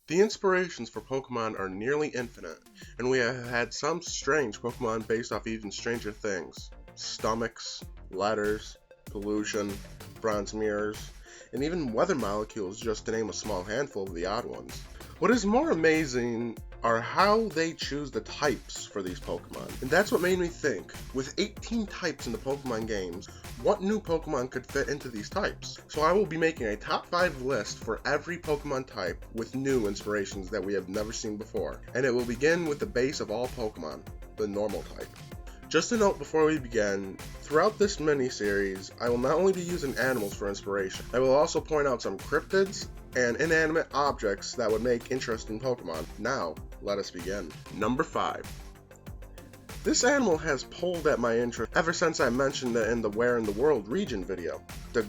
The inspirations for Pokemon are nearly infinite, and we have had some strange Pokemon based off even stranger things. Stomachs, letters, pollution, bronze mirrors, and even weather molecules, just to name a small handful of the odd ones. What is more amazing are how they choose the types for these Pokemon. And that's what made me think, with 18 types in the Pokemon games, what new Pokemon could fit into these types? So I will be making a top 5 list for every Pokemon type with new inspirations that we have never seen before. And it will begin with the base of all Pokemon, the normal type. Just a note before we begin, throughout this mini-series, I will not only be using animals for inspiration, I will also point out some cryptids and inanimate objects that would make interesting Pokemon. Now, let us begin. Number 5. This animal has pulled at my interest ever since I mentioned it in the Where in the World region video, the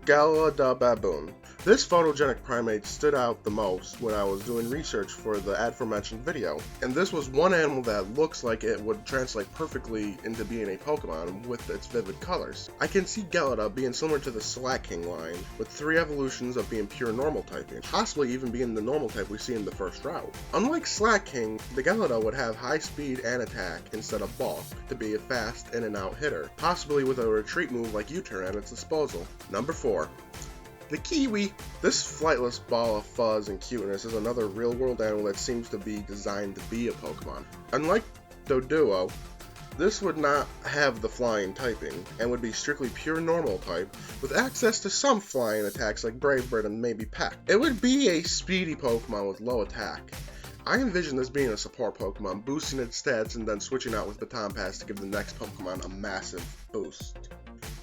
Galois Baboon. This photogenic primate stood out the most when I was doing research for the aforementioned video, and this was one animal that looks like it would translate perfectly into being a Pokemon with its vivid colors. I can see Galois being similar to the Slaking line, with 3 evolutions of being pure normal typing, possibly even being the normal type we see in the first route. Unlike Slaking, the Galois would have high speed and attack instead of bulk to be a fast in and out hitter, possibly with a retreat move like U-turn at its disposal. Number 4. The Kiwi. This flightless ball of fuzz and cuteness is another real-world animal that seems to be designed to be a Pokemon. Unlike Doduo, this would not have the flying typing, and would be strictly pure normal type, with access to some flying attacks like Brave Bird and maybe Peck. It would be a speedy Pokemon with low attack. I envision this being a support Pokemon, boosting its stats and then switching out with Baton Pass to give the next Pokemon a massive boost.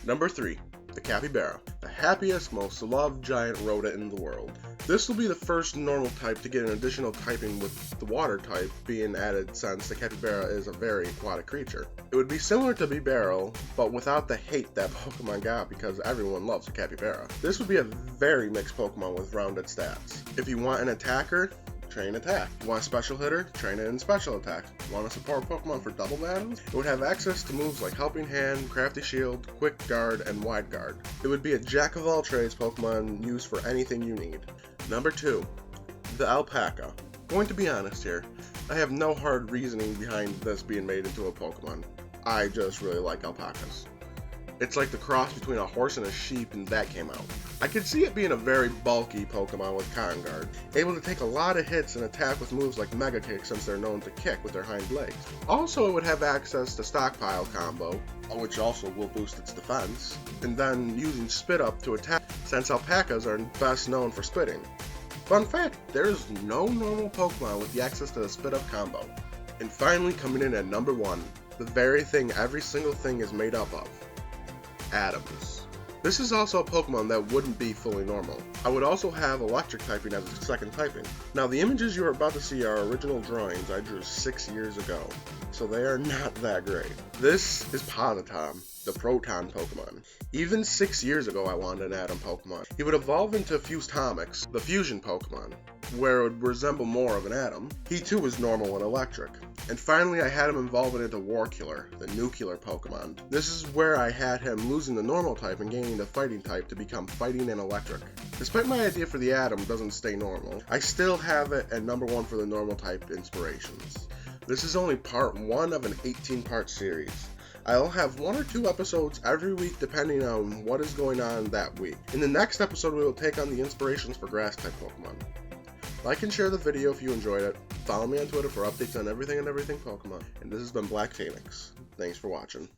Number 3. The Capybara, the happiest, most loved giant rodent in the world. This will be the first normal type to get an additional typing, with the water type being added since the Capybara is a very aquatic creature. It would be similar to Bibarel, but without the hate that Pokemon got because everyone loves a Capybara. This would be a very mixed Pokemon with rounded stats. If you want an attacker, train attack. You want a special hitter? Train it in special attack. Want a support Pokemon for double battles? It would have access to moves like Helping Hand, Crafty Shield, Quick Guard, and Wide Guard. It would be a jack of all trades Pokemon used for anything you need. Number 2. The Alpaca. Going to be honest here, I have no hard reasoning behind this being made into a Pokemon. I just really like alpacas. It's like the cross between a horse and a sheep, and that came out. I could see it being a very bulky Pokemon with Cotton Guard, able to take a lot of hits and attack with moves like Mega Kick since they're known to kick with their hind legs. Also, it would have access to Stockpile combo, which also will boost its defense, and then using Spit Up to attack since alpacas are best known for spitting. Fun fact, there's no normal Pokemon with the access to the Spit Up combo. And finally, coming in at number 1, the very thing every single thing is made up of. Atoms. This is also a Pokemon that wouldn't be fully normal. I would also have electric typing as its second typing. Now the images you are about to see are original drawings I drew 6 years ago, so they are not that great. This is Positom, the Proton Pokemon. Even 6 years ago I wanted an Atom Pokemon. He would evolve into Fustomix, the fusion Pokemon, where it would resemble more of an Atom. He too was normal and electric. And finally I had him evolving into Warkiller, the nuclear Pokemon. This is where I had him losing the normal type and gaining the fighting type to become fighting and electric. Despite my idea for the Atom doesn't stay normal, I still have it at number 1 for the normal type inspirations. This is only part 1 of an 18-part series. I'll have 1 or 2 episodes every week depending on what is going on that week. In the next episode we will take on the inspirations for grass-type Pokemon. Like and share the video if you enjoyed it. Follow me on Twitter for updates on everything Pokemon. And this has been Black Phoenix. Thanks for watching.